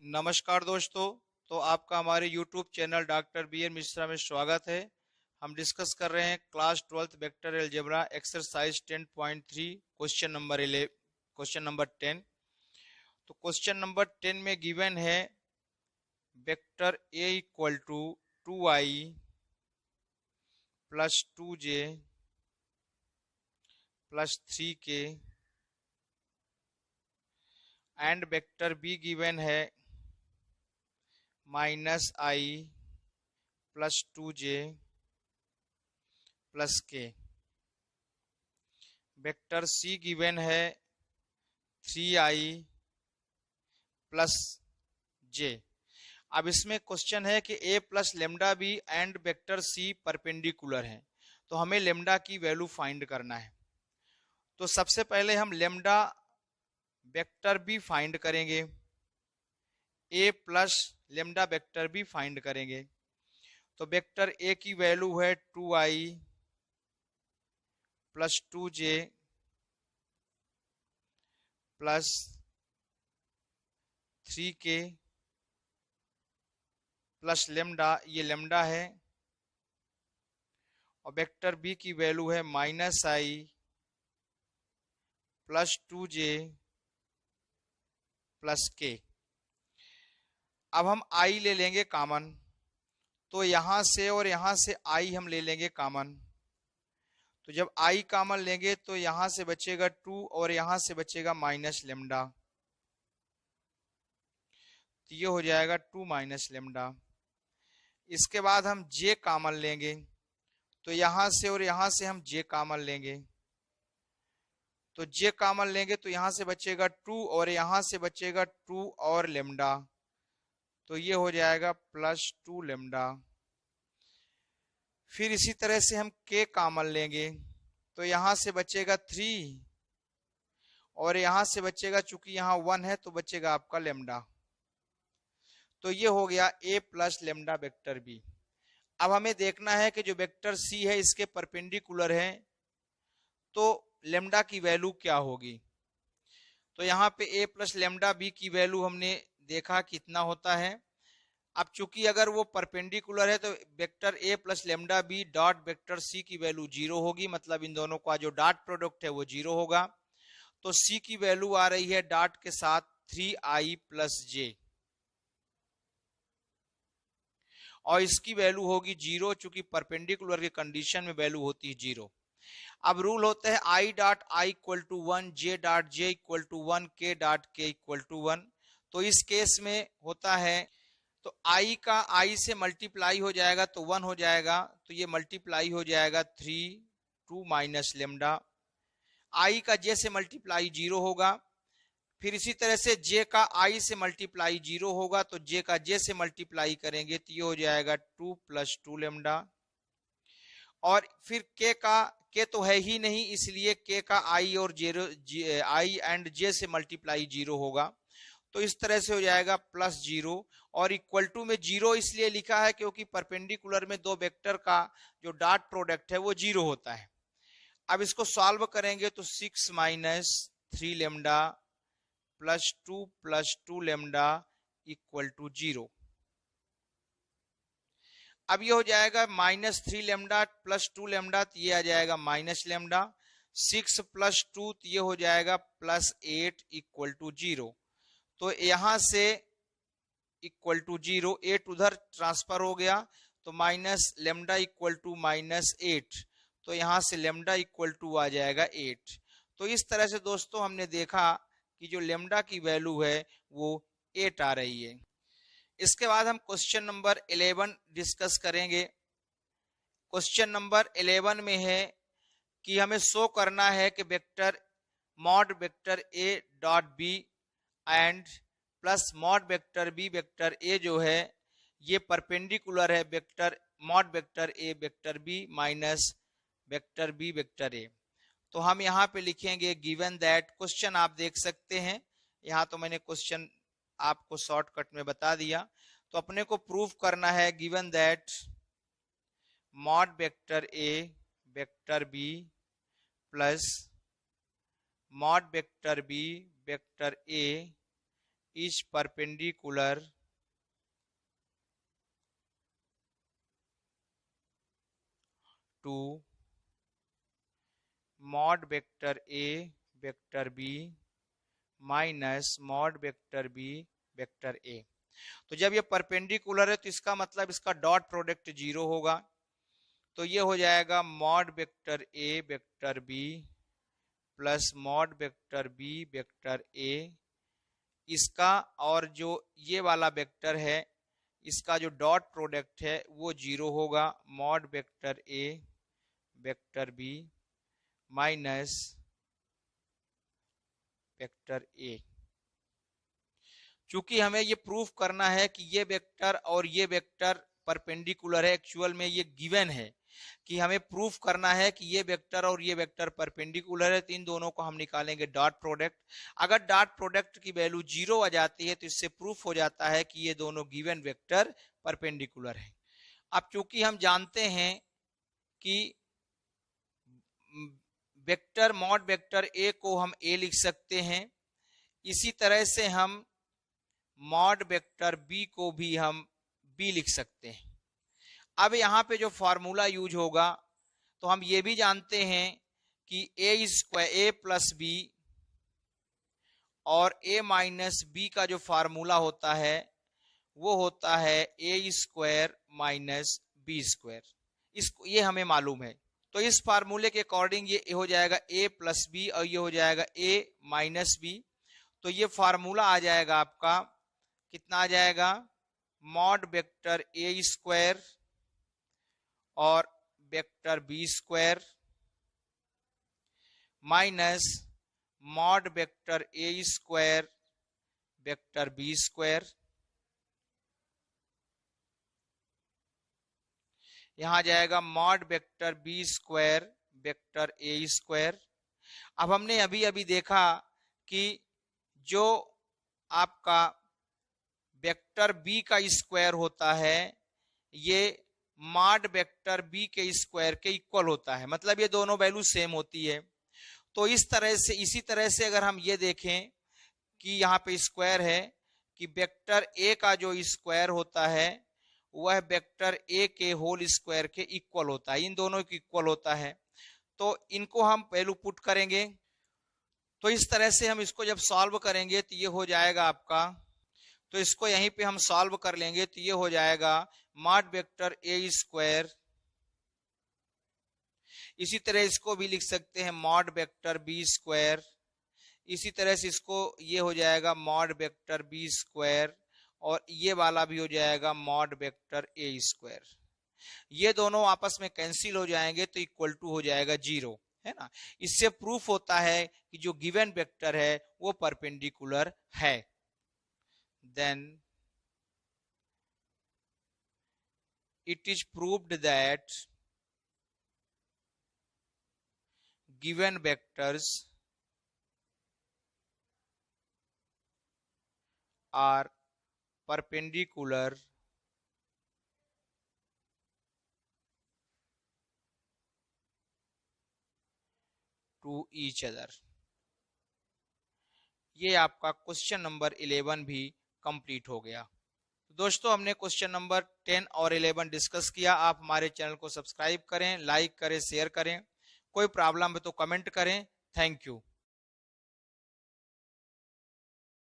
नमस्कार दोस्तों। तो आपका हमारे YouTube channel doctor B N Mishra में स्वागत है। हम डिस्कस कर रहे हैं class 12th vector algebra exercise 10.3 question number 10। तो क्वेश्चन नंबर 10 में गिवन है vector A equal to 2i plus 2j plus 3k and vector B given है -i plus 2j plus k। Vector C given है 3i plus j। अब इसमें question है कि a plus lambda B and vector C perpendicular है, तो हमें lambda की वैल्यू फाइंड करना है। तो सबसे पहले हम लेमडा वेक्टर बी फाइंड करेंगे, a plus lambda vector B find करेंगे। तो वेक्टर a की वैल्यू है 2i plus 2j plus 3k plus lambda, ये लेमडा है। और वेक्टर बी की वैल्यू है -i plus 2j plus k। अब हम i ले लेंगे कॉमन, तो यहां से और यहां से i हम ले लेंगे कॉमन। तो जब i कॉमन लेंगे तो यहां से बचेगा 2 और यहां से बचेगा माइनस लेमडा, तो ये हो जाएगा 2 माइनस लेमडा। इसके बाद हम j कॉमन लेंगे, तो यहां से और यहां से हम j कॉमन लेंगे। तो j कॉमन लेंगे तो यहां से बचेगा 2 और यहां से बचेगा 2 और लेमडा, तो ये हो जाएगा प्लस 2 लेमडा। फिर इसी तरह से हम k कॉमन लेंगे, तो यहां से बचेगा 3 और यहां से बचेगा, चूंकि यहां 1 है तो बचेगा आपका लेमडा। तो ये हो गया a plus lambda vector B. अब हमें देखना है कि जो वेक्टर सी है इसके परपेंडिकुलर है, तो लेमडा की वैल्यू क्या होगी। तो यहाँ पे a प्लस लेमडा बी की वैल्यू हमने देखा कितना होता है। अब चूंकि अगर वो परपेंडिकुलर है तो vector a plus lambda B dot vector C की वैल्यू 0 होगी, मतलब इन दोनों का जो डॉट प्रोडक्ट है वो 0 होगा। तो c की वैल्यू आ रही है डॉट के साथ 3i प्लस j, और इसकी वैल्यू होगी 0, चूंकि परपेंडिकुलर के कंडीशन में वैल्यू होती है 0। अब रूल होता है i dot I equal to 1, j dot j equal to 1, k dot k equal to 1। तो इस केस में होता है, तो i का i से मल्टीप्लाई हो जाएगा तो 1 हो जाएगा, तो ये मल्टीप्लाई हो जाएगा 3 2 माइनस लेमडा। i का j से मल्टीप्लाई 0 होगा। फिर इसी तरह से j का i से मल्टीप्लाई 0 होगा, तो j का j से मल्टीप्लाई करेंगे तो ये हो जाएगा 2 प्लस 2 लेमडा। और फिर k तो है ही नहीं, इसलिए k का i और i एंड j से मल्टीप्लाई 0 होगा, तो इस तरह से हो जाएगा प्लस 0। और इक्वल टू में 0 इसलिए लिखा है क्योंकि परपेंडिकुलर में दो वेक्टर का जो डॉट प्रोडक्ट है वो 0 होता है। अब इसको सॉल्व करेंगे तो 6 minus 3 lambda plus 2 lambda equal to 0। अब ये हो जाएगा -3 लेमडा प्लस 2 लेमडा, तो ये आ जाएगा माइनस लेमडा। 6 प्लस 2 तो ये हो जाएगा प्लस 8 इक्वल टू 0। तो यहां से इक्वल टू 0, 8 उधर ट्रांसफर हो गया, तो माइनस लेमडा इक्वल टू -8, तो यहां से लेमडा इक्वल टू आ जाएगा 8। तो इस तरह से दोस्तों हमने देखा कि जो लेमडा की वैल्यू है वो 8 आ रही है। इसके बाद हम क्वेश्चन नंबर 11 डिस्कस करेंगे। क्वेश्चन नंबर 11 में है कि हमें शो करना है कि vector mod vector A dot B and plus mod vector B vector A जो है ये परपेंडिकुलर है vector mod vector A vector B minus vector B vector A. तो हम यहाँ पे लिखेंगे गिवन दैट, क्वेश्चन आप देख सकते हैं, यहाँ तो मैंने क्वेश्चन आपको शॉर्टकट में बता दिया। तो अपने को प्रूफ करना है given that mod vector A vector B plus mod vector B vector A is perpendicular to mod vector A vector B minus mod vector B vector A. तो जब ये परपेंडिकुलर है तो इसका मतलब इसका डॉट प्रोडक्ट 0 होगा। तो ये हो जाएगा mod vector A vector B plus mod vector B vector A, इसका और जो ये वाला वेक्टर है इसका जो डॉट प्रोडक्ट है वो 0 होगा। Mod vector A vector B minus vector A. चूंकि हमें ये प्रूफ करना है कि ये वेक्टर और ये वेक्टर परपेंडिकुलर है, एक्चुअल में ये गिवन है कि हमें प्रूफ करना है कि ये वेक्टर और ये वेक्टर परपेंडिकुलर है, तो इन दोनों को हम निकालेंगे डॉट प्रोडक्ट। अगर डॉट प्रोडक्ट की वैल्यू 0 आ जाती है तो इससे प्रूफ हो जाता है कि ये दोनों गिवन वेक्टर परपेंडिकुलर है। अब चूंकि हम जानते हैं कि वेक्टर मॉड वेक्टर ए को हम ए लिख सकते हैं, इसी तरह से हम मॉड वेक्टर बी को भी हम बी लिख सकते हैं। अब यहाँ पे जो फॉर्मूला यूज होगा तो हम ये भी जानते हैं कि ए स्क्वायर ए प्लस बी और ए माइनस बी का जो फॉर्मूला होता है वो होता है ए स्क्वायर माइनस बी स्क्वायर। इसको ये हमें मालूम है, तो इस फार्मूले के अकॉर्डिंग ये हो जाएगा ए प्लस बी और ये हो जाएगा ए माइनस बी। तो ये फार्मूला आ जाएगा आपका, कितना आ जाएगा, मॉड वेक्टर ए स्क्वायर और vector B square minus mod vector A square vector B square. यहां जाएगा mod vector B square vector A square. अब हमने अभी अभी देखा कि जो आपका वेक्टर बी का स्क्वायर होता है ये मॉड वेक्टर बी के स्क्वायर के इक्वल होता है, मतलब ये दोनों वैल्यू सेम होती है। तो इस तरह से, इसी तरह से अगर हम ये देखें कि यहाँ पे स्क्वायर है कि वेक्टर ए का जो स्क्वायर होता है वह वेक्टर ए के होल स्क्वायर के इक्वल होता है, इन दोनों के इक्वल होता है। तो इनको हम वैल्यू पुट करेंगे, तो इस तरह से हम इसको जब सॉल्व करेंगे तो ये हो जाएगा आपका, तो इसको यहीं पे हम सॉल्व कर लेंगे तो ये हो जाएगा मॉड वेक्टर ए स्क्वायर, इसी तरह इसको भी लिख सकते हैं मॉड वेक्टर बी स्क्वायर, इसी तरह से इसको ये हो जाएगा मॉड वेक्टर बी स्क्वायर और ये वाला भी हो जाएगा मॉड वेक्टर ए स्क्वायर। ये दोनों आपस में कैंसिल हो जाएंगे तो इक्वल टू हो जाएगा 0, है ना। इससे प्रूफ होता है कि जो गिवन वेक्टर है वो परपेंडिकुलर है। Then it is proved that given vectors are perpendicular to each other। ये आपका क्वेश्चन नंबर 11 भी कंप्लीट हो गया। दोस्तों हमने क्वेश्चन नंबर 10 और 11 डिस्कस किया। आप हमारे चैनल को सब्सक्राइब करें, लाइक करें, शेयर करें। कोई प्रॉब्लम है तो कमेंट करें। Thank you.